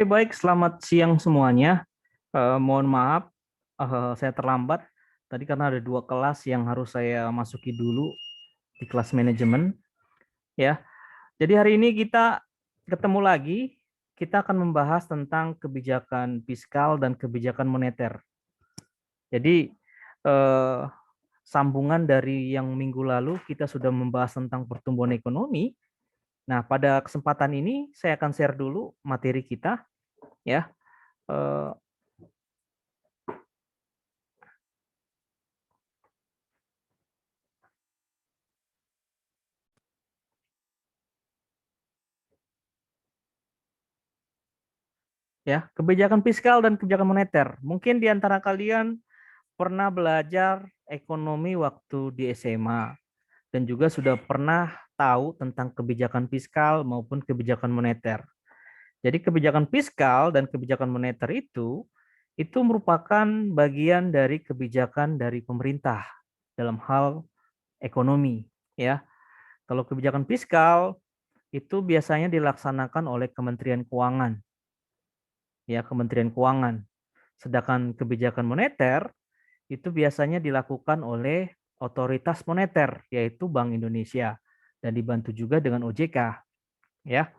Oke, baik, selamat siang semuanya. Mohon maaf, saya terlambat. Tadi karena ada dua kelas yang harus saya masuki dulu di kelas manajemen. Ya, jadi hari ini kita ketemu lagi. Kita akan membahas tentang kebijakan fiskal dan kebijakan moneter. Jadi eh, sambungan dari yang minggu lalu kita sudah membahas tentang pertumbuhan ekonomi. Nah, pada kesempatan ini saya akan share dulu materi kita, ya. Eh, ya, kebijakan fiskal dan kebijakan moneter. Mungkin di antara kalian pernah belajar ekonomi waktu di SMA dan juga sudah pernah tahu tentang kebijakan fiskal maupun kebijakan moneter. Jadi kebijakan fiskal dan kebijakan moneter itu merupakan bagian dari kebijakan dari pemerintah dalam hal ekonomi, ya. Kalau kebijakan fiskal itu biasanya dilaksanakan oleh Kementerian Keuangan, ya, Kementerian Keuangan. Sedangkan kebijakan moneter itu biasanya dilakukan oleh otoritas moneter, yaitu Bank Indonesia, dan dibantu juga dengan OJK. Ya,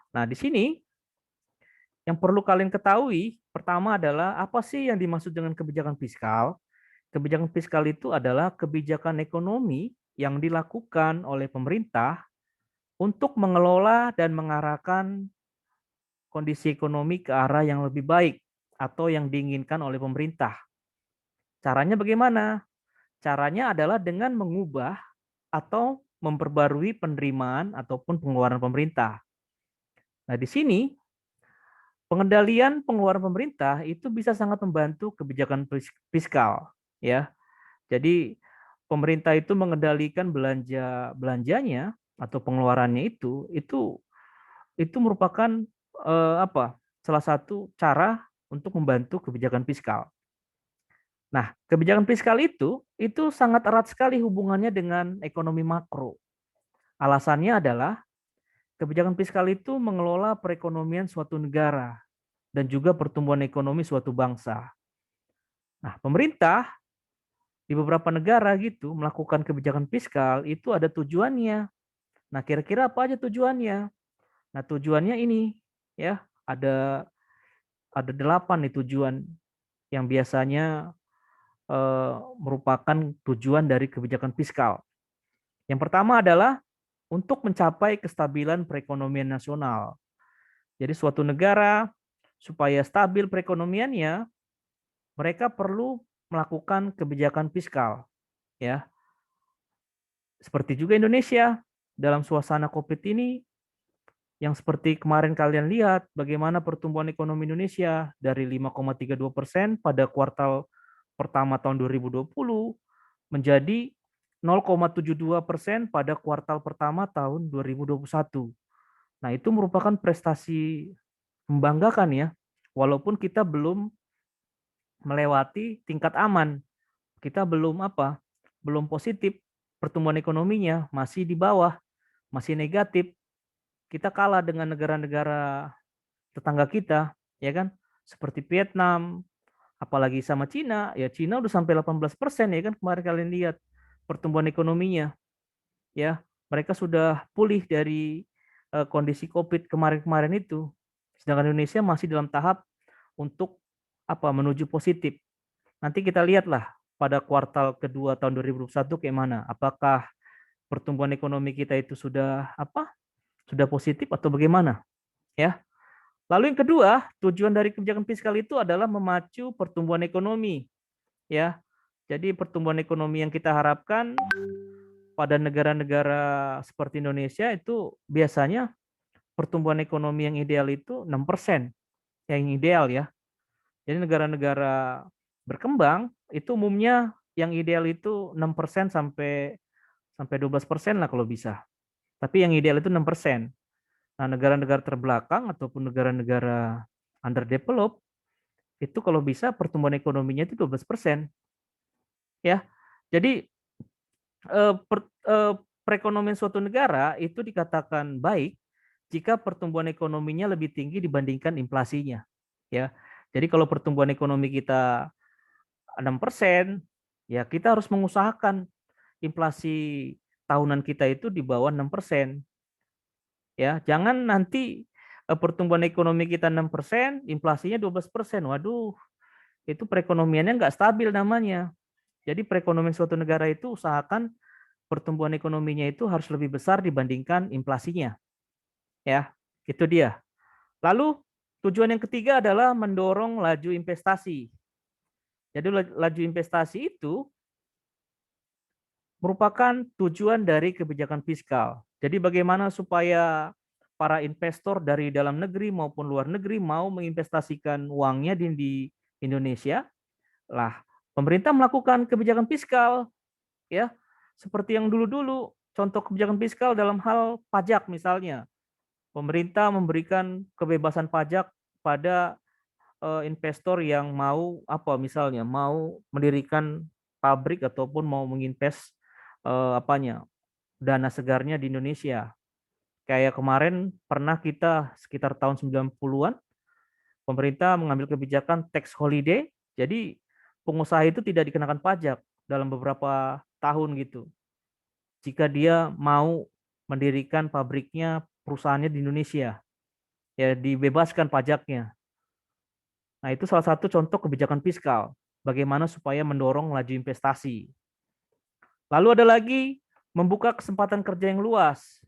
nah di sini yang perlu kalian ketahui pertama adalah apa sih yang dimaksud dengan kebijakan fiskal? Kebijakan fiskal itu adalah kebijakan ekonomi yang dilakukan oleh pemerintah untuk mengelola dan mengarahkan kondisi ekonomi ke arah yang lebih baik atau yang diinginkan oleh pemerintah. Caranya bagaimana? Caranya adalah dengan mengubah atau memperbarui penerimaan ataupun pengeluaran pemerintah. Nah, di sini pengendalian pengeluaran pemerintah itu bisa sangat membantu kebijakan fiskal, ya. Jadi pemerintah itu mengendalikan belanjanya atau pengeluarannya itu merupakan apa? Salah satu cara untuk membantu kebijakan fiskal. Nah, kebijakan fiskal itu sangat erat sekali hubungannya dengan ekonomi makro. Alasannya adalah kebijakan fiskal itu mengelola perekonomian suatu negara dan juga pertumbuhan ekonomi suatu bangsa. Nah, pemerintah di beberapa negara gitu melakukan kebijakan fiskal itu ada tujuannya. Nah, kira-kira apa aja tujuannya? Nah, tujuannya ini, ya, ada 8 nih tujuan yang biasanya merupakan tujuan dari kebijakan fiskal. Yang pertama adalah untuk mencapai kestabilan perekonomian nasional. Jadi suatu negara supaya stabil perekonomiannya, mereka perlu melakukan kebijakan fiskal, ya. Seperti juga Indonesia dalam suasana Covid ini yang seperti kemarin kalian lihat bagaimana pertumbuhan ekonomi Indonesia dari 5,32% pada kuartal pertama tahun 2020 menjadi 0,72% pada kuartal pertama tahun 2021. Nah, itu merupakan prestasi membanggakan, ya. Walaupun kita belum melewati tingkat aman, kita belum apa? Belum positif, pertumbuhan ekonominya masih di bawah, masih negatif. Kita kalah dengan negara-negara tetangga kita, ya kan? Seperti Vietnam, apalagi sama Cina, ya Cina udah sampai 18% ya kan kemarin kalian lihat pertumbuhan ekonominya, ya. Mereka sudah pulih dari kondisi Covid kemarin-kemarin itu. Sedangkan Indonesia masih dalam tahap untuk apa menuju positif. Nanti kita lihatlah pada kuartal kedua tahun 2021 kayak mana. Apakah pertumbuhan ekonomi kita itu sudah apa? Sudah positif atau bagaimana? Ya. Lalu yang kedua, tujuan dari kebijakan fiskal itu adalah memacu pertumbuhan ekonomi, ya. Jadi pertumbuhan ekonomi yang kita harapkan pada negara-negara seperti Indonesia itu biasanya pertumbuhan ekonomi yang ideal itu 6%, yang ideal, ya. Jadi negara-negara berkembang itu umumnya yang ideal itu 6% sampai sampai 12% lah kalau bisa. Tapi yang ideal itu 6%. Nah, negara-negara terbelakang ataupun negara-negara underdeveloped itu kalau bisa pertumbuhan ekonominya itu 12%, ya. Jadi perekonomian suatu negara itu dikatakan baik jika pertumbuhan ekonominya lebih tinggi dibandingkan inflasinya. Ya, jadi kalau pertumbuhan ekonomi kita 6%, ya kita harus mengusahakan inflasi tahunan kita itu di bawah 6%. Ya, jangan nanti pertumbuhan ekonomi kita 6%, inflasinya 12%. Waduh, itu perekonomiannya nggak stabil namanya. Jadi perekonomian suatu negara itu usahakan pertumbuhan ekonominya itu harus lebih besar dibandingkan inflasinya. Ya, itu dia. Lalu tujuan yang ketiga adalah mendorong laju investasi. Jadi laju investasi itu merupakan tujuan dari kebijakan fiskal. Jadi bagaimana supaya para investor dari dalam negeri maupun luar negeri mau menginvestasikan uangnya di Indonesia. Lah, pemerintah melakukan kebijakan fiskal ya, seperti yang dulu-dulu. Contoh kebijakan fiskal dalam hal pajak misalnya. Pemerintah memberikan kebebasan pajak pada investor yang mau apa misalnya mau mendirikan pabrik ataupun mau menginvest apanya dana segarnya di Indonesia. Kayak kemarin pernah kita sekitar tahun 90-an pemerintah mengambil kebijakan tax holiday. Jadi pengusaha itu tidak dikenakan pajak dalam beberapa tahun gitu. Jika dia mau mendirikan pabriknya perusahaannya di Indonesia, ya dibebaskan pajaknya. Nah, itu salah satu contoh kebijakan fiskal. Bagaimana supaya mendorong laju investasi. Lalu ada lagi membuka kesempatan kerja yang luas.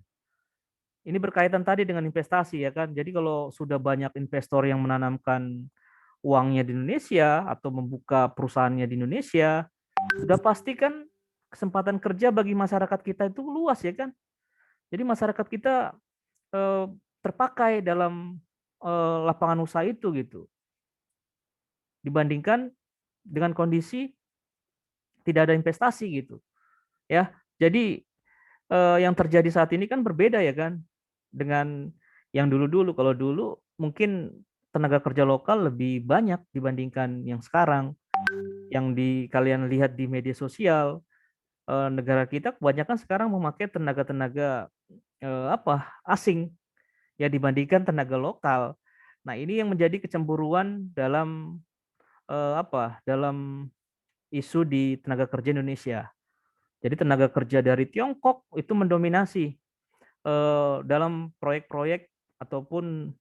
Ini berkaitan tadi dengan investasi ya kan. Jadi kalau sudah banyak investor yang menanamkan uangnya di Indonesia atau membuka perusahaannya di Indonesia, sudah pasti kan kesempatan kerja bagi masyarakat kita itu luas ya kan. Jadi masyarakat kita eh, terpakai dalam lapangan usaha itu gitu. Dibandingkan dengan kondisi tidak ada investasi gitu. Ya. Jadi yang terjadi saat ini kan berbeda ya kan dengan yang dulu-dulu. Kalau dulu mungkin tenaga kerja lokal lebih banyak dibandingkan yang sekarang. Yang kalian lihat di media sosial, negara kita kebanyakan sekarang memakai tenaga-tenaga asing ya dibandingkan tenaga lokal. Nah, ini yang menjadi kecemburuan dalam dalam isu di tenaga kerja Indonesia. Jadi tenaga kerja dari Tiongkok itu mendominasi dalam proyek-proyek ataupun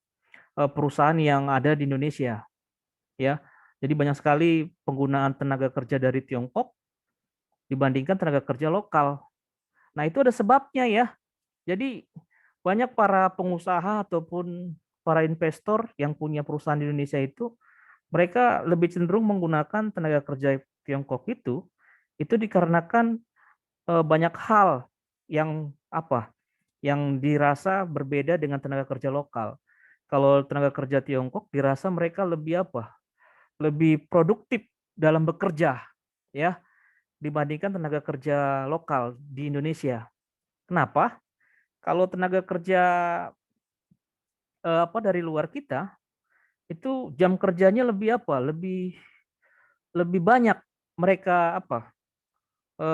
perusahaan yang ada di Indonesia, ya. Jadi banyak sekali penggunaan tenaga kerja dari Tiongkok dibandingkan tenaga kerja lokal. Nah, itu ada sebabnya ya. Jadi banyak para pengusaha ataupun para investor yang punya perusahaan di Indonesia itu mereka lebih cenderung menggunakan tenaga kerja Tiongkok itu dikarenakan banyak hal yang yang dirasa berbeda dengan tenaga kerja lokal. Kalau tenaga kerja Tiongkok dirasa mereka lebih produktif dalam bekerja ya dibandingkan tenaga kerja lokal di Indonesia. Kenapa? Kalau tenaga kerja dari luar kita itu jam kerjanya lebih lebih lebih banyak mereka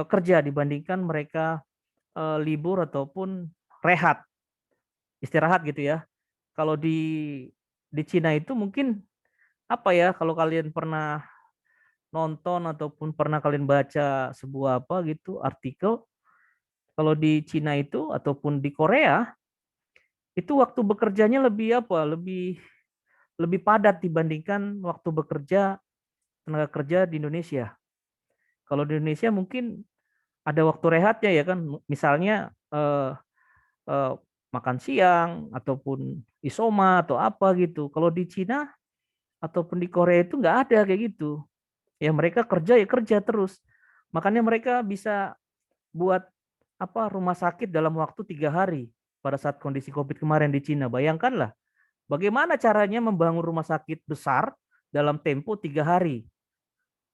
kerja dibandingkan mereka libur ataupun rehat, istirahat gitu ya. Kalau di Cina itu mungkin kalau kalian pernah nonton ataupun pernah kalian baca sebuah gitu artikel, kalau di Cina itu ataupun di Korea itu waktu bekerjanya lebih lebih padat dibandingkan waktu bekerja tenaga kerja di Indonesia. Kalau di Indonesia mungkin ada waktu rehatnya ya kan, misalnya eh, makan siang ataupun isoma atau apa gitu. Kalau di Cina ataupun di Korea itu nggak ada kayak gitu. Ya mereka kerja ya kerja terus. Makanya mereka bisa buat rumah sakit dalam waktu 3 hari pada saat kondisi COVID kemarin di Cina. Bayangkanlah bagaimana caranya membangun rumah sakit besar dalam tempo 3 hari.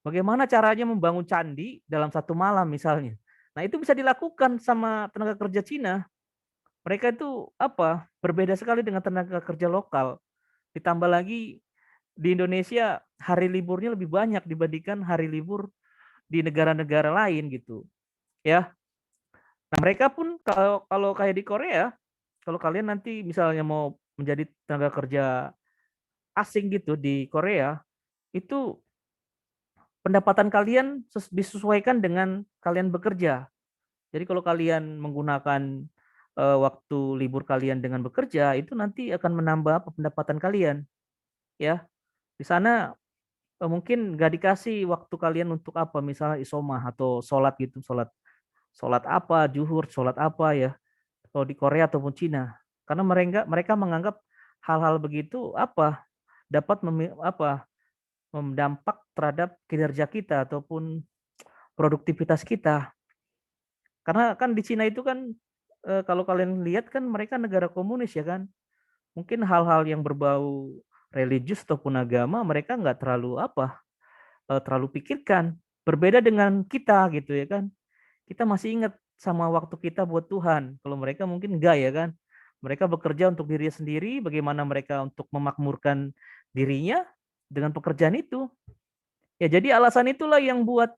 Bagaimana caranya membangun candi dalam 1 malam misalnya. Nah itu bisa dilakukan sama tenaga kerja Cina. Mereka itu berbeda sekali dengan tenaga kerja lokal. Ditambah lagi di Indonesia hari liburnya lebih banyak dibandingkan hari libur di negara-negara lain gitu. Ya. Nah, mereka pun kalau kayak di Korea kalau kalian nanti misalnya mau menjadi tenaga kerja asing gitu di Korea, itu pendapatan kalian disesuaikan dengan kalian bekerja. Jadi kalau kalian menggunakan waktu libur kalian dengan bekerja, itu nanti akan menambah pendapatan kalian, ya. Di sana mungkin nggak dikasih waktu kalian untuk apa, misalnya isomah atau sholat gitu, sholat sholat apa, zuhur, sholat apa ya, kalau di Korea ataupun Cina, karena mereka mereka menganggap hal-hal begitu apa dapat mendampak terhadap kinerja kita ataupun produktivitas kita. Karena kan di Cina itu kan kalau kalian lihat kan mereka negara komunis ya kan. Mungkin hal-hal yang berbau religius ataupun agama mereka nggak terlalu terlalu pikirkan. Berbeda dengan kita gitu ya kan. Kita masih ingat sama waktu kita buat Tuhan. Kalau mereka mungkin enggak ya kan. Mereka bekerja untuk diri sendiri, bagaimana mereka untuk memakmurkan dirinya dengan pekerjaan itu. Ya jadi alasan itulah yang buat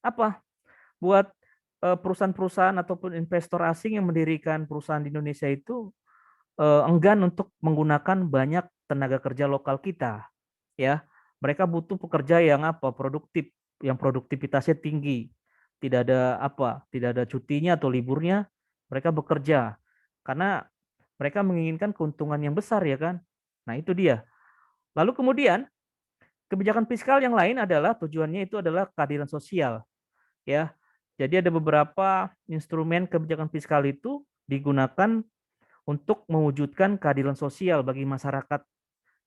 apa? Buat perusahaan-perusahaan ataupun investor asing yang mendirikan perusahaan di Indonesia itu enggan untuk menggunakan banyak tenaga kerja lokal kita, ya. Mereka butuh pekerja yang produktif, yang produktivitasnya tinggi, tidak ada cutinya atau liburnya, mereka bekerja karena mereka menginginkan keuntungan yang besar ya kan. Nah itu dia. Lalu kemudian kebijakan fiskal yang lain adalah tujuannya itu adalah keadilan sosial, ya. Jadi ada beberapa instrumen kebijakan fiskal itu digunakan untuk mewujudkan keadilan sosial bagi masyarakat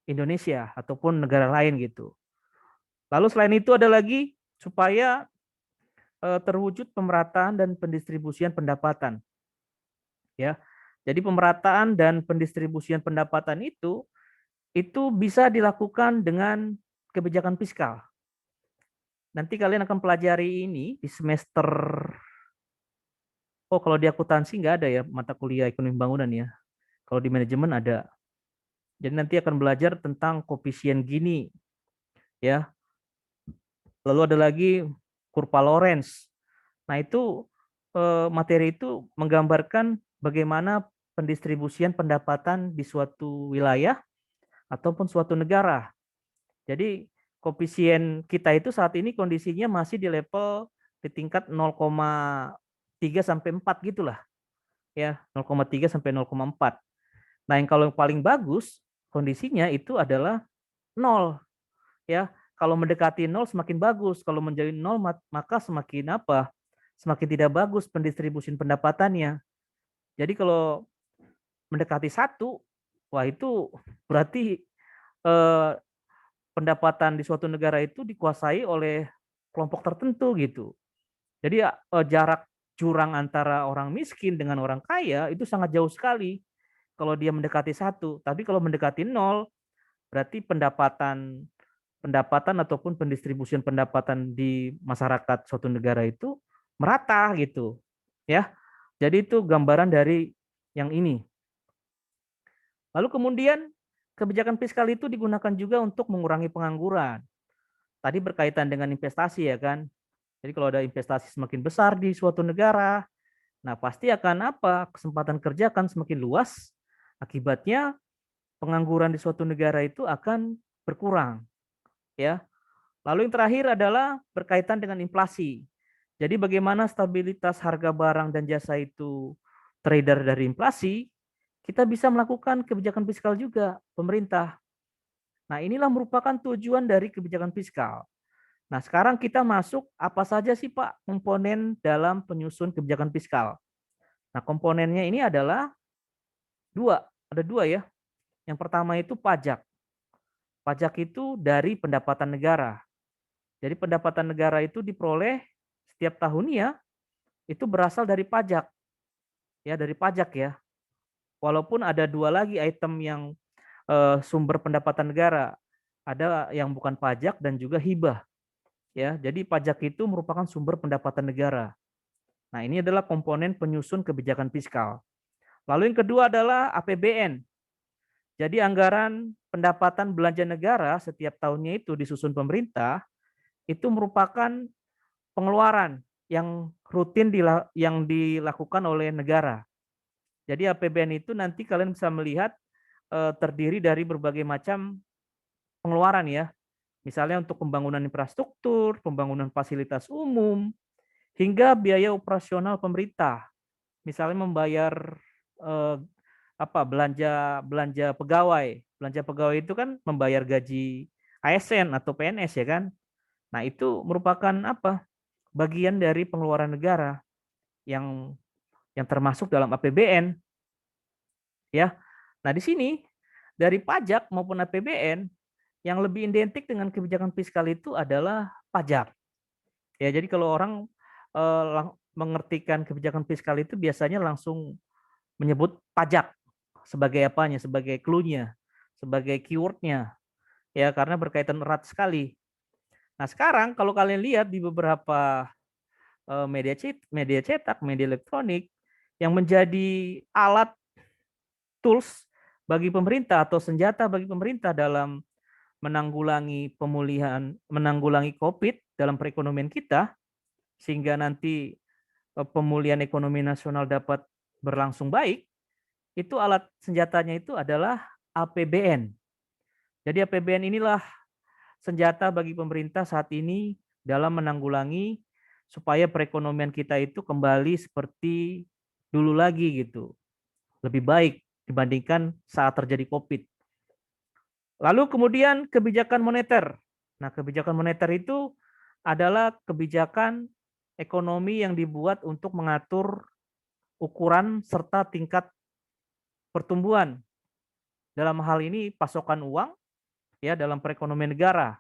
Indonesia ataupun negara lain gitu. Lalu selain itu ada lagi supaya terwujud pemerataan dan pendistribusian pendapatan, ya. Jadi pemerataan dan pendistribusian pendapatan itu bisa dilakukan dengan kebijakan fiskal. Nanti kalian akan pelajari ini di semester. Oh, kalau di akuntansi nggak ada ya mata kuliah ekonomi bangunan ya. Kalau di manajemen ada. Jadi nanti akan belajar tentang koefisien Gini, ya. Lalu ada lagi kurva Lorenz. Nah, itu materi itu menggambarkan bagaimana pendistribusian pendapatan di suatu wilayah ataupun suatu negara. Jadi koefisien kita itu saat ini kondisinya masih di level di tingkat 0,3 sampai 4 gitulah. Ya, 0,3 sampai 0,4. Nah, yang kalau paling bagus kondisinya itu adalah 0, ya. Kalau mendekati 0 semakin bagus, kalau menjadi 0 maka semakin semakin tidak bagus pendistribusi pendapatannya. Jadi kalau mendekati 1, wah itu berarti eh, pendapatan di suatu negara itu dikuasai oleh kelompok tertentu gitu. Jadi jarak jurang antara orang miskin dengan orang kaya itu sangat jauh sekali kalau dia mendekati 1. Tapi kalau mendekati 0, berarti pendapatan pendapatan ataupun pendistribusian pendapatan di masyarakat suatu negara itu merata gitu, ya. Jadi itu gambaran dari yang ini. Lalu kemudian kebijakan fiskal itu digunakan juga untuk mengurangi pengangguran. Tadi berkaitan dengan investasi ya kan. Jadi kalau ada investasi semakin besar di suatu negara, nah pasti akan kesempatan kerja akan semakin luas. Akibatnya pengangguran di suatu negara itu akan berkurang, ya. Lalu yang terakhir adalah berkaitan dengan inflasi. Jadi bagaimana stabilitas harga barang dan jasa itu trader dari inflasi, kita bisa melakukan kebijakan fiskal juga, pemerintah. Nah, inilah merupakan tujuan dari kebijakan fiskal. Nah, sekarang kita masuk apa saja sih Pak komponen dalam penyusun kebijakan fiskal. Nah, komponennya ini adalah ada dua ya. Yang pertama itu pajak. Pajak itu dari pendapatan negara. Jadi pendapatan negara itu diperoleh setiap tahunnya itu berasal dari pajak, ya dari pajak ya. Walaupun ada dua lagi item yang sumber pendapatan negara, ada yang bukan pajak dan juga hibah, ya. Jadi pajak itu merupakan sumber pendapatan negara. Nah ini adalah komponen penyusun kebijakan fiskal. Lalu yang kedua adalah APBN. Jadi anggaran pendapatan belanja negara setiap tahunnya itu disusun pemerintah, itu merupakan pengeluaran yang rutin yang dilakukan oleh negara. Jadi APBN itu nanti kalian bisa melihat terdiri dari berbagai macam pengeluaran ya. Misalnya untuk pembangunan infrastruktur, pembangunan fasilitas umum, hingga biaya operasional pemerintah. Misalnya membayar eh, belanja belanja pegawai. Belanja pegawai itu kan membayar gaji ASN atau PNS ya kan. Nah, itu merupakan bagian dari pengeluaran negara yang termasuk dalam APBN ya. Nah, di sini dari pajak maupun APBN yang lebih identik dengan kebijakan fiskal itu adalah pajak. Ya, jadi kalau orang mengertikan kebijakan fiskal itu biasanya langsung menyebut pajak sebagai apanya, sebagai clue-nya, sebagai keyword-nya, ya karena berkaitan erat sekali. Nah sekarang kalau kalian lihat di beberapa media cetak, media elektronik yang menjadi alat tools bagi pemerintah atau senjata bagi pemerintah dalam menanggulangi COVID dalam perekonomian kita, sehingga nanti pemulihan ekonomi nasional dapat berlangsung baik, itu alat senjatanya itu adalah APBN. Jadi APBN inilah senjata bagi pemerintah saat ini dalam menanggulangi supaya perekonomian kita itu kembali seperti dulu lagi gitu. Lebih baik dibandingkan saat terjadi COVID. Lalu kemudian kebijakan moneter. Nah, kebijakan moneter itu adalah kebijakan ekonomi yang dibuat untuk mengatur ukuran serta tingkat pertumbuhan. Dalam hal ini pasokan uang ya dalam perekonomian negara.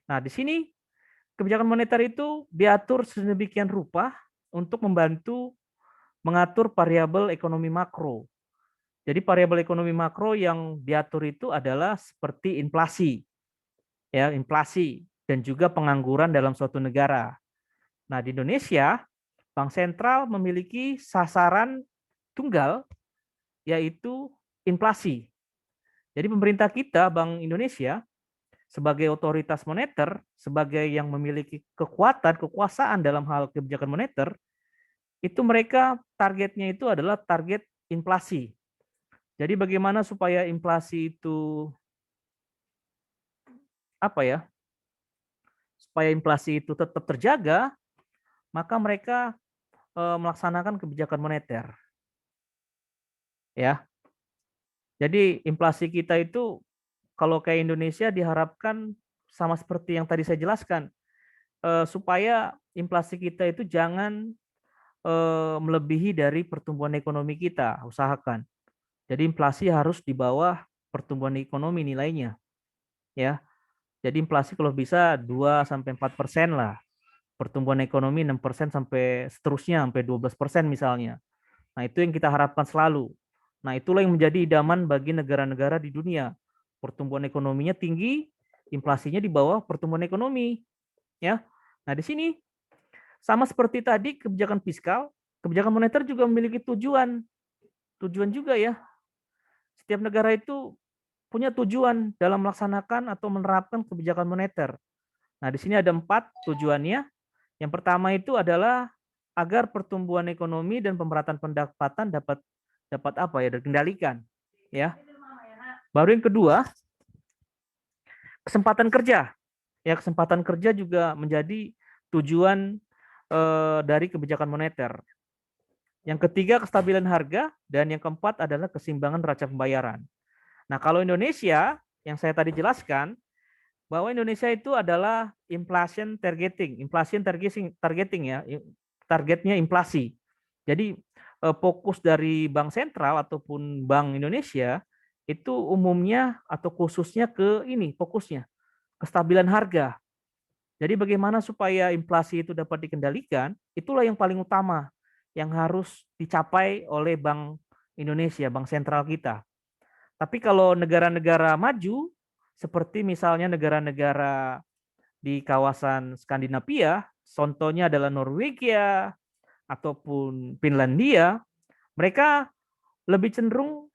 Nah, di sini kebijakan moneter itu diatur sedemikian rupa untuk membantu mengatur variabel ekonomi makro. Jadi variabel ekonomi makro yang diatur itu adalah seperti inflasi, ya inflasi dan juga pengangguran dalam suatu negara. Nah di Indonesia, Bank Sentral memiliki sasaran tunggal yaitu inflasi. Jadi pemerintah kita, Bank Indonesia, sebagai otoritas moneter, sebagai yang memiliki kekuasaan dalam hal kebijakan moneter, itu mereka targetnya itu adalah target inflasi. Jadi bagaimana supaya inflasi itu supaya inflasi itu tetap terjaga, maka mereka melaksanakan kebijakan moneter. Ya. Jadi inflasi kita itu kalau kayak Indonesia diharapkan sama seperti yang tadi saya jelaskan, supaya inflasi kita itu jangan melebihi dari pertumbuhan ekonomi kita, usahakan. Jadi inflasi harus di bawah pertumbuhan ekonomi nilainya, ya. Jadi inflasi kalau bisa 2-4% lah. Pertumbuhan ekonomi 6% sampai seterusnya sampai 12% misalnya. Nah, itu yang kita harapkan selalu. Nah, itulah yang menjadi idaman bagi negara-negara di dunia. Pertumbuhan ekonominya tinggi, inflasinya di bawah pertumbuhan ekonomi, ya. Nah, di sini sama seperti tadi kebijakan fiskal, kebijakan moneter juga memiliki tujuan. Tujuan juga ya. Setiap negara itu punya tujuan dalam melaksanakan atau menerapkan kebijakan moneter. Nah, di sini ada 4 tujuannya. Yang pertama itu adalah agar pertumbuhan ekonomi dan pemerataan pendapatan dapat dikendalikan, ya. Baru yang kedua, kesempatan kerja. Ya, kesempatan kerja juga menjadi tujuan dari kebijakan moneter. Yang ketiga, kestabilan harga, dan yang keempat adalah keseimbangan neraca pembayaran. Nah, kalau Indonesia yang saya tadi jelaskan bahwa Indonesia itu adalah inflation targeting ya, targetnya inflasi. Jadi fokus dari Bank Sentral ataupun Bank Indonesia itu umumnya atau khususnya ke ini fokusnya kestabilan harga. Jadi bagaimana supaya inflasi itu dapat dikendalikan, itulah yang paling utama yang harus dicapai oleh Bank Indonesia, Bank Sentral kita. Tapi kalau negara-negara maju, seperti misalnya negara-negara di kawasan Skandinavia, contohnya adalah Norwegia ataupun Finlandia, mereka lebih cenderung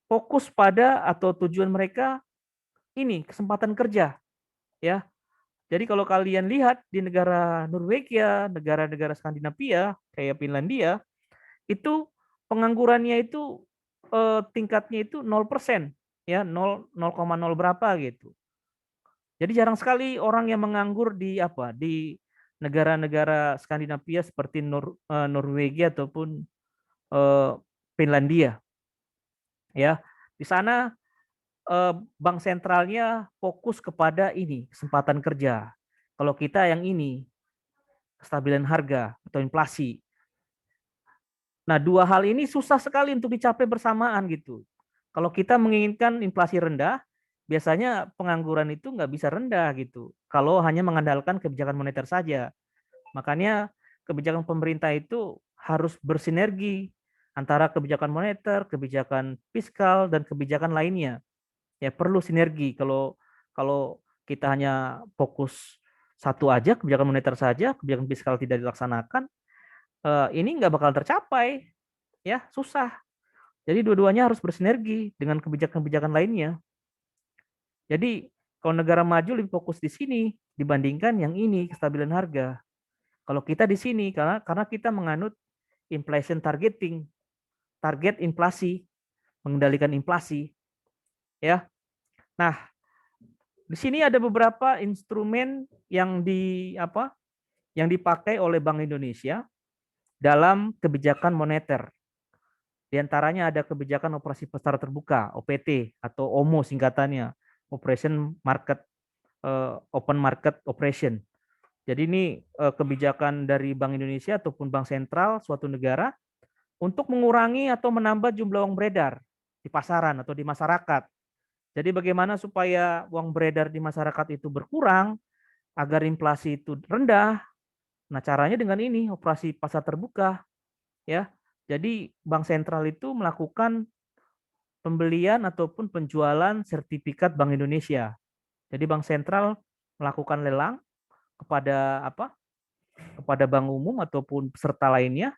fokus pada atau tujuan mereka ini kesempatan kerja, ya. Jadi kalau kalian lihat di negara Norwegia, negara-negara Skandinavia kayak Finlandia, itu penganggurannya itu tingkatnya itu 0%, ya 0,0 berapa gitu. Jadi jarang sekali orang yang menganggur di negara-negara Skandinavia seperti Norwegia ataupun eh, Finlandia, ya. Di sana bank sentralnya fokus kepada ini kesempatan kerja. Kalau kita yang ini kestabilan harga atau inflasi. Nah, dua hal ini susah sekali untuk dicapai bersamaan gitu. Kalau kita menginginkan inflasi rendah, biasanya pengangguran itu nggak bisa rendah gitu. Kalau hanya mengandalkan kebijakan moneter saja. Makanya kebijakan pemerintah itu harus bersinergi antara kebijakan moneter, kebijakan fiskal, dan kebijakan lainnya. Ya perlu sinergi. Kalau kalau kita hanya fokus satu aja, kebijakan moneter saja, kebijakan fiskal tidak dilaksanakan, ini nggak bakal tercapai, ya susah. Jadi dua-duanya harus bersinergi dengan kebijakan-kebijakan lainnya. Jadi kalau negara maju lebih fokus di sini dibandingkan yang ini kestabilan harga. Kalau kita di sini karena kita menganut inflation targeting, target inflasi, mengendalikan inflasi, ya. Nah, di sini ada beberapa instrumen yang dipakai oleh Bank Indonesia dalam kebijakan moneter. Di antaranya ada kebijakan operasi pasar terbuka (OPT) atau OMO singkatannya, Operation Market Open Market Operation. Jadi ini kebijakan dari Bank Indonesia ataupun bank sentral suatu negara untuk mengurangi atau menambah jumlah uang beredar di pasaran atau di masyarakat. Jadi bagaimana supaya uang beredar di masyarakat itu berkurang agar inflasi itu rendah. Nah, caranya dengan ini operasi pasar terbuka, ya. Jadi bank sentral itu melakukan pembelian ataupun penjualan sertifikat Bank Indonesia. Jadi bank sentral melakukan lelang kepada kepada bank umum ataupun peserta lainnya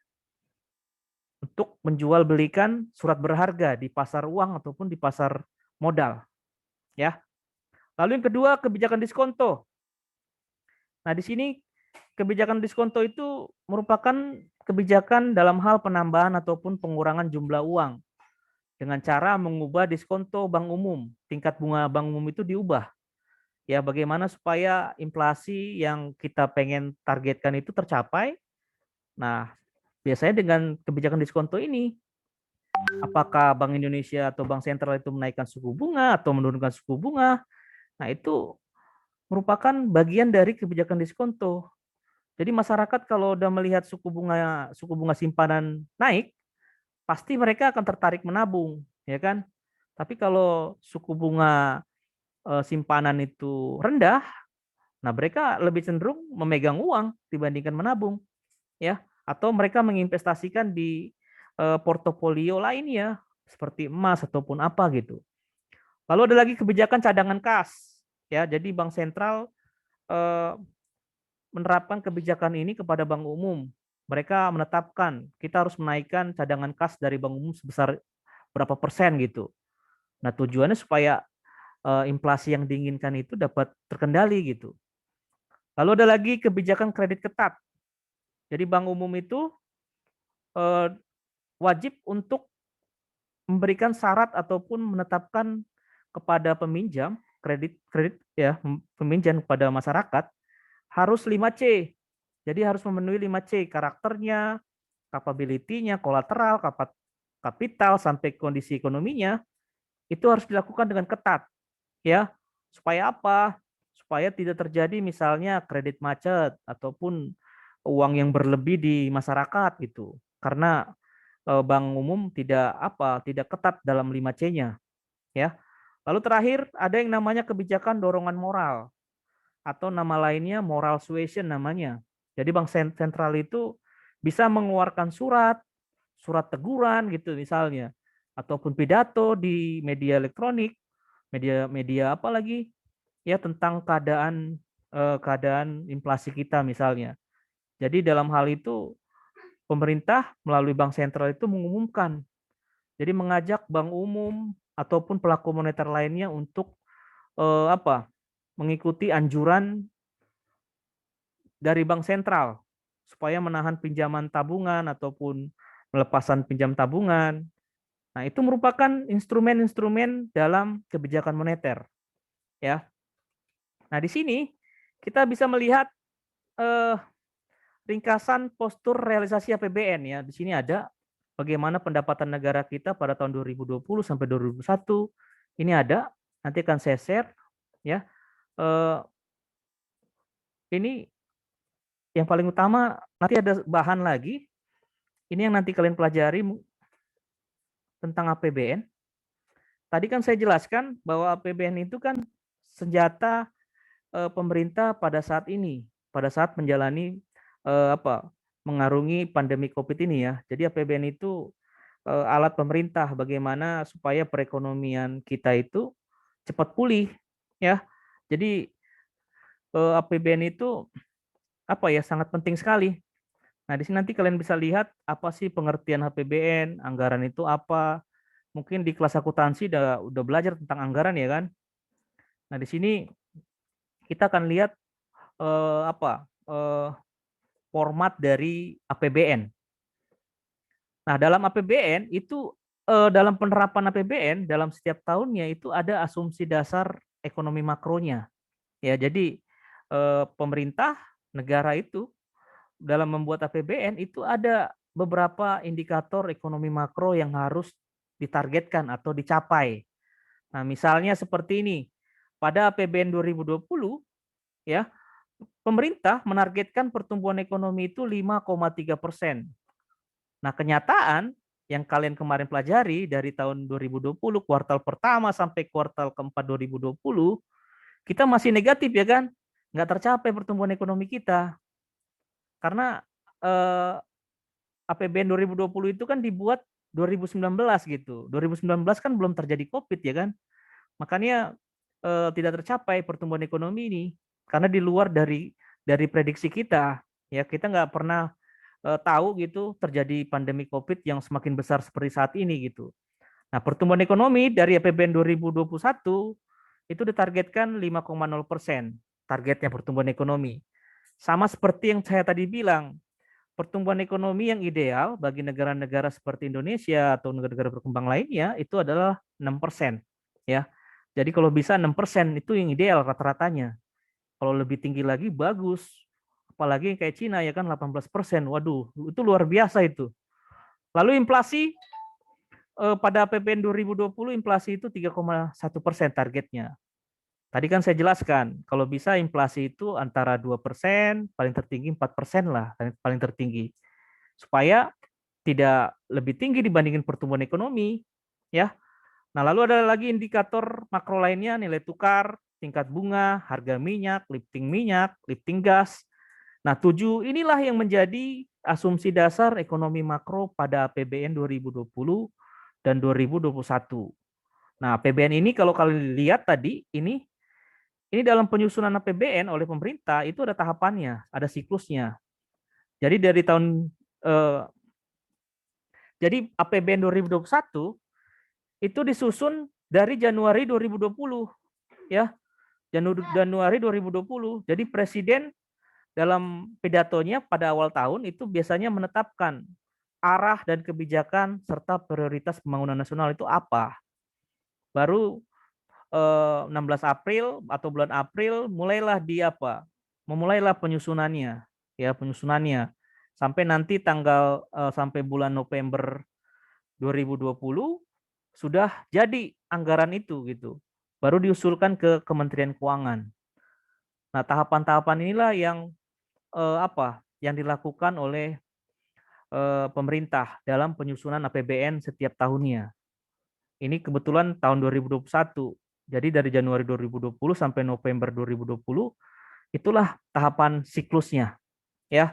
untuk menjual belikan surat berharga di pasar uang ataupun di pasar modal, ya. Lalu yang kedua, kebijakan diskonto. Nah, di sini kebijakan diskonto itu merupakan kebijakan dalam hal penambahan ataupun pengurangan jumlah uang dengan cara mengubah diskonto bank umum, tingkat bunga bank umum itu diubah. Ya, bagaimana supaya inflasi yang kita pengen targetkan itu tercapai. Nah, biasanya dengan kebijakan diskonto ini, apakah Bank Indonesia atau Bank Sentral itu menaikkan suku bunga atau menurunkan suku bunga, nah itu merupakan bagian dari kebijakan diskonto. Jadi masyarakat kalau udah melihat suku bunga simpanan naik, pasti mereka akan tertarik menabung, ya kan? Tapi kalau suku bunga simpanan itu rendah, nah mereka lebih cenderung memegang uang dibandingkan menabung, ya. Atau mereka menginvestasikan di portofolio lainnya seperti emas ataupun apa gitu. Lalu ada lagi kebijakan cadangan kas, ya. Jadi bank sentral eh, menerapkan kebijakan ini kepada bank umum. Mereka menetapkan kita harus menaikkan cadangan kas dari bank umum sebesar berapa persen gitu. Nah, tujuannya supaya inflasi yang diinginkan itu dapat terkendali gitu. Lalu ada lagi kebijakan kredit ketat. Jadi bank umum itu eh, wajib untuk memberikan syarat ataupun menetapkan kepada peminjam kredit kredit ya peminjam kepada masyarakat harus 5C. Jadi harus memenuhi 5C, karakternya, capability-nya, kolateral, kapital sampai kondisi ekonominya itu harus dilakukan dengan ketat, ya. Supaya apa? Supaya tidak terjadi misalnya kredit macet ataupun uang yang berlebih di masyarakat gitu. Karena bank umum tidak ketat dalam 5C-nya, ya. Lalu terakhir ada yang namanya kebijakan dorongan moral atau nama lainnya moral suasion namanya. Jadi bank sentral itu bisa mengeluarkan surat teguran gitu misalnya, ataupun pidato di media elektronik, media apa lagi ya tentang keadaan inflasi kita misalnya. Jadi dalam hal itu pemerintah melalui bank sentral itu mengumumkan, jadi mengajak bank umum ataupun pelaku moneter lainnya untuk mengikuti anjuran dari bank sentral supaya menahan pinjaman tabungan ataupun melepasan pinjam tabungan. Nah, itu merupakan instrumen-instrumen dalam kebijakan moneter, ya. Nah, di sini kita bisa melihat eh, ringkasan postur realisasi APBN, ya. Di sini ada bagaimana pendapatan negara kita pada tahun 2020 sampai 2021. Ini ada, nanti akan saya share, ya. Eh, ini yang paling utama, nanti ada bahan lagi. Ini yang nanti kalian pelajari tentang APBN. Tadi kan saya jelaskan bahwa APBN itu kan senjata pemerintah pada saat ini, pada saat menjalani mengarungi pandemi COVID ini, ya. Jadi APBN itu alat pemerintah bagaimana supaya perekonomian kita itu cepat pulih, ya. Jadi APBN itu sangat penting sekali. Nah, di sini nanti kalian bisa lihat apa sih pengertian APBN, anggaran itu apa. Mungkin di kelas akuntansi udah belajar tentang anggaran, ya kan. Nah, di sini kita akan lihat format dari APBN. Nah, dalam APBN itu dalam penerapan APBN dalam setiap tahunnya itu ada asumsi dasar ekonomi makronya. Ya, jadi pemerintah negara itu dalam membuat APBN itu ada beberapa indikator ekonomi makro yang harus ditargetkan atau dicapai. Nah, misalnya seperti ini. Pada APBN 2020, ya, pemerintah menargetkan pertumbuhan ekonomi itu 5,3%. Nah, kenyataan yang kalian kemarin pelajari dari tahun 2020, kuartal pertama sampai kuartal keempat 2020, kita masih negatif, ya kan? Nggak tercapai pertumbuhan ekonomi kita. Karena APBN 2020 itu kan dibuat 2019 gitu. 2019 kan belum terjadi COVID, ya kan? Makanya tidak tercapai pertumbuhan ekonomi ini karena di luar dari prediksi kita. Ya, kita nggak pernah tahu gitu terjadi pandemi COVID yang semakin besar seperti saat ini gitu. Nah, pertumbuhan ekonomi dari APBN 2021 itu ditargetkan 5,0% targetnya pertumbuhan ekonomi. Sama seperti yang saya tadi bilang, pertumbuhan ekonomi yang ideal bagi negara-negara seperti Indonesia atau negara-negara berkembang lainnya itu adalah 6%, ya. Jadi kalau bisa 6% itu yang ideal rata-ratanya. Kalau lebih tinggi lagi bagus. Apalagi kayak Cina, ya kan, 18%. Waduh, itu luar biasa itu. Lalu inflasi pada APBN 2020 inflasi itu 3,1% targetnya. Tadi kan saya jelaskan, kalau bisa inflasi itu antara 2%, paling tertinggi 4% lah, paling tertinggi. Supaya tidak lebih tinggi dibandingin pertumbuhan ekonomi, ya. Nah, lalu ada lagi indikator makro lainnya, nilai tukar, tingkat bunga, harga minyak, lifting gas. Nah, 7 inilah yang menjadi asumsi dasar ekonomi makro pada APBN 2020 dan 2021. Nah, APBN ini kalau kalian lihat tadi, ini dalam penyusunan APBN oleh pemerintah itu ada tahapannya, ada siklusnya. Jadi dari jadi APBN 2021 itu disusun dari Januari 2020, ya. Januari 2020. Jadi presiden dalam pidatonya pada awal tahun itu biasanya menetapkan arah dan kebijakan serta prioritas pembangunan nasional itu apa. Baru 16 April atau bulan April memulailah penyusunannya, ya, penyusunannya sampai nanti sampai bulan November 2020 sudah jadi anggaran itu gitu. Baru diusulkan ke Kementerian Keuangan. Nah, tahapan-tahapan inilah yang dilakukan oleh pemerintah dalam penyusunan APBN setiap tahunnya. Ini kebetulan tahun 2021. Jadi dari Januari 2020 sampai November 2020 itulah tahapan siklusnya, ya.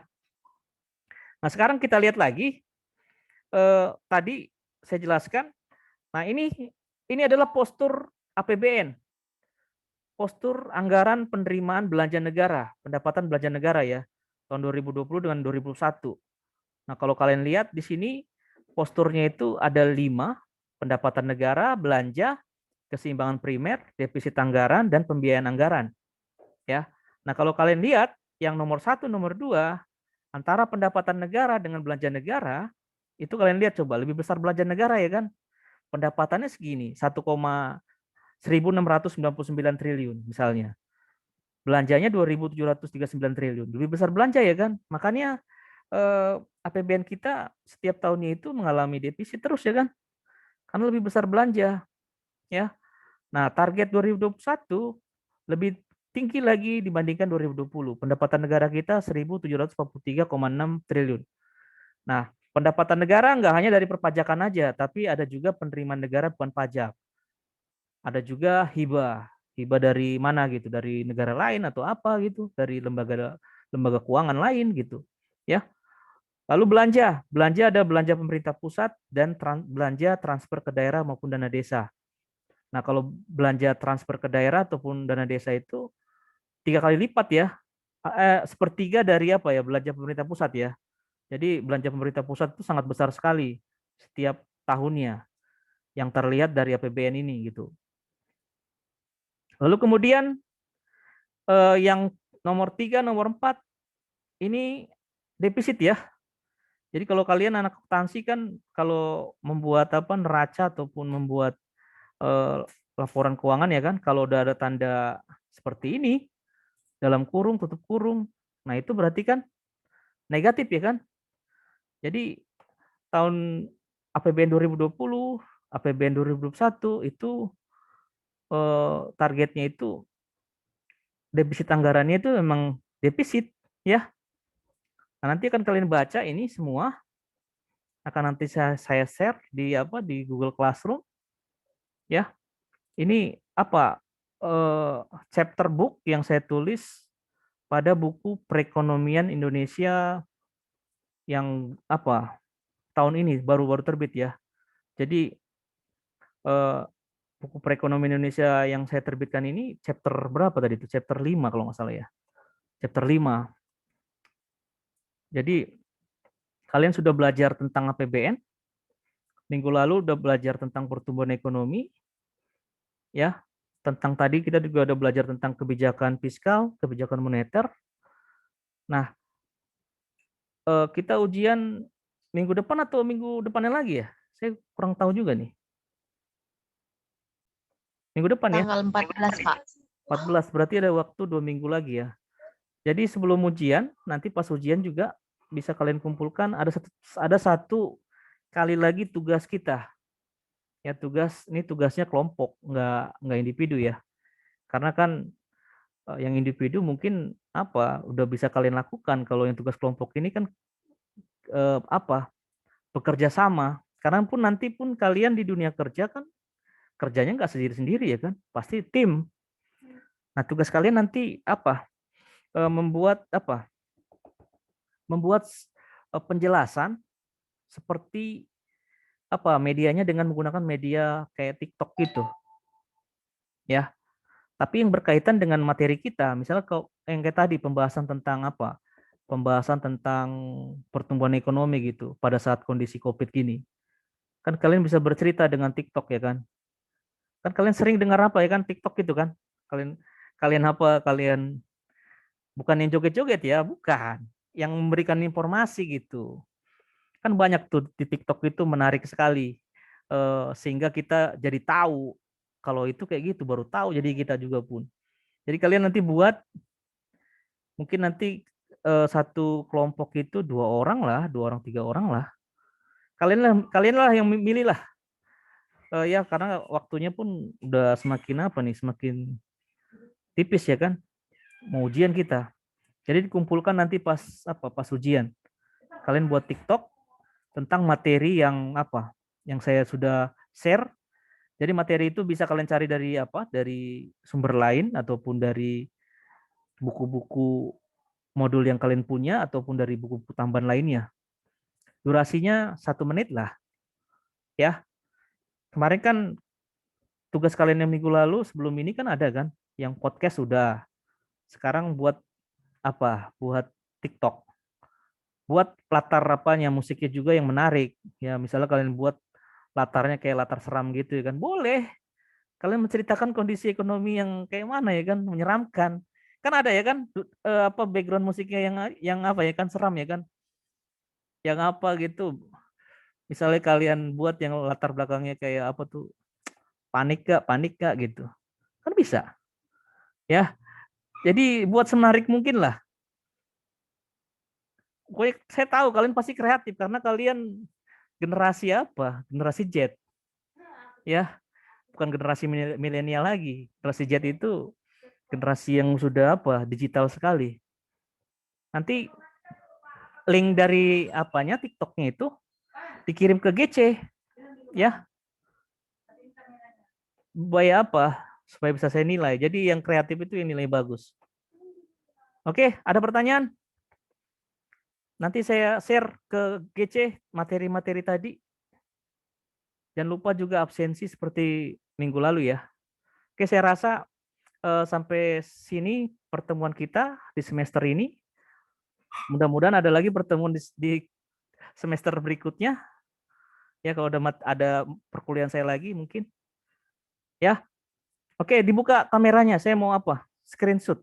Nah, sekarang kita lihat lagi tadi saya jelaskan. Nah, ini adalah postur APBN. Postur anggaran penerimaan belanja negara, pendapatan belanja negara, ya. Tahun 2020 dengan 2021. Nah, kalau kalian lihat di sini posturnya itu ada 5, pendapatan negara, belanja, keseimbangan primer, defisit anggaran, dan pembiayaan anggaran. Ya. Nah, kalau kalian lihat yang nomor 1, nomor 2, antara pendapatan negara dengan belanja negara, Itu kalian lihat coba, lebih besar belanja negara ya kan? Pendapatannya segini, 1,1699 triliun misalnya. Belanjanya 2.739 triliun. Lebih besar belanja ya kan? Makanya APBN kita setiap tahunnya itu mengalami defisit terus ya kan? Karena lebih besar belanja ya. Nah, target 2021 lebih tinggi lagi dibandingkan 2020. Pendapatan negara kita 1.743,6 triliun. Nah, pendapatan negara nggak hanya dari perpajakan aja, tapi ada juga penerimaan negara bukan pajak. Ada juga hibah. Hibah dari mana gitu? Dari negara lain atau apa gitu? Dari lembaga lembaga keuangan lain gitu. Ya. Lalu belanja. Belanja ada belanja pemerintah pusat dan belanja transfer ke daerah maupun dana desa. Nah, kalau belanja transfer ke daerah ataupun dana desa itu 3 kali lipat ya. Sepertiga dari apa ya belanja pemerintah pusat ya. Jadi belanja pemerintah pusat itu sangat besar sekali setiap tahunnya yang terlihat dari APBN ini gitu. Lalu kemudian yang nomor 3, nomor 4 ini defisit ya. Jadi kalau kalian anak akuntansi kan kalau membuat apa neraca ataupun membuat eh, laporan keuangan ya kan, kalau udah ada tanda seperti ini dalam kurung tutup kurung, nah itu berarti kan negatif ya kan. Jadi tahun APBN 2020, APBN 2021 itu targetnya itu defisit anggarannya itu memang defisit ya. Nah, nanti akan kalian baca ini semua akan nanti saya share di apa di Google Classroom ya. Ini apa chapter book yang saya tulis pada buku Perekonomian Indonesia yang apa tahun ini baru-baru terbit ya. Jadi eh, buku Perekonomian Indonesia yang saya terbitkan ini chapter berapa tadi itu? Chapter 5 kalau nggak salah ya. Chapter 5. Jadi kalian sudah belajar tentang APBN, minggu lalu udah belajar tentang pertumbuhan ekonomi, ya. Tentang tadi kita juga udah belajar tentang kebijakan fiskal, kebijakan moneter. Nah, kita ujian minggu depan atau minggu depannya lagi ya? Saya kurang tahu juga nih. Minggu depan ya? Tanggal 14, Pak. 14, berarti ada waktu 2 minggu lagi ya. Jadi sebelum ujian, nanti pas ujian juga bisa kalian kumpulkan ada satu kali lagi tugas kita. Ya ini tugasnya kelompok, nggak individu ya. Karena kan yang individu mungkin apa udah bisa kalian lakukan. Kalau yang tugas kelompok ini kan apa bekerja sama. Karena pun nanti pun kalian di dunia kerja kan kerjanya nggak sendiri-sendiri ya kan, pasti tim. Nah tugas kalian nanti apa membuat apa membuat penjelasan seperti apa medianya dengan menggunakan media kayak TikTok gitu ya. Tapi yang berkaitan dengan materi kita, misalnya kalau yang kayak tadi pembahasan tentang apa? Pembahasan tentang pertumbuhan ekonomi gitu pada saat kondisi Covid gini. Kan kalian bisa bercerita dengan TikTok ya kan? Kan kalian sering dengar apa ya kan TikTok gitu kan? Kalian kalian apa? Kalian bukan yang joget-joget ya, bukan. Yang memberikan informasi gitu. Kan banyak tuh di TikTok itu menarik sekali. Sehingga kita jadi tahu kalau itu kayak gitu baru tahu jadi kita juga pun. Jadi kalian nanti buat mungkin nanti satu kelompok itu 2 orang lah, 2 orang 3 orang lah. Kalian lah yang milih lah. Ya karena waktunya pun udah semakin apa nih, semakin tipis ya kan, mau ujian kita. Jadi dikumpulkan nanti pas apa, pas ujian. Kalian buat TikTok tentang materi yang apa, yang saya sudah share. Jadi materi itu bisa kalian cari dari apa, dari sumber lain ataupun dari buku-buku modul yang kalian punya ataupun dari buku-buku tambahan lainnya. Durasinya 1 menit lah, ya. Kemarin kan tugas kalian yang minggu lalu sebelum ini kan ada kan, yang podcast sudah. Sekarang buat apa? Buat TikTok. Buat latar apanya musiknya juga yang menarik. Ya misalnya kalian buat latarnya kayak latar seram gitu ya kan, boleh. Kalian menceritakan kondisi ekonomi yang kayak mana ya kan, menyeramkan. Kan ada ya kan apa background musiknya yang apa ya kan seram ya kan, yang apa gitu Misalnya kalian buat yang latar belakangnya kayak apa tuh, panik gak gitu, kan bisa ya. Jadi buat semenarik mungkin lah. Saya tahu kalian pasti kreatif karena kalian generasi apa? Generasi Z ya, bukan generasi milenial lagi. Generasi Z itu generasi yang sudah apa? Digital sekali. Nanti link dari apanya TikToknya itu dikirim ke GC ya. Supaya apa? Supaya bisa saya nilai. Jadi yang kreatif itu yang nilai bagus. Oke, ada pertanyaan? Nanti saya share ke GC materi-materi tadi. Jangan lupa juga absensi seperti minggu lalu ya. Oke, saya rasa sampai sini pertemuan kita di semester ini. Mudah-mudahan ada lagi pertemuan di semester berikutnya. Ya, kalau ada perkuliahan saya lagi mungkin. Ya, oke, dibuka kameranya. Saya mau apa? Screenshot.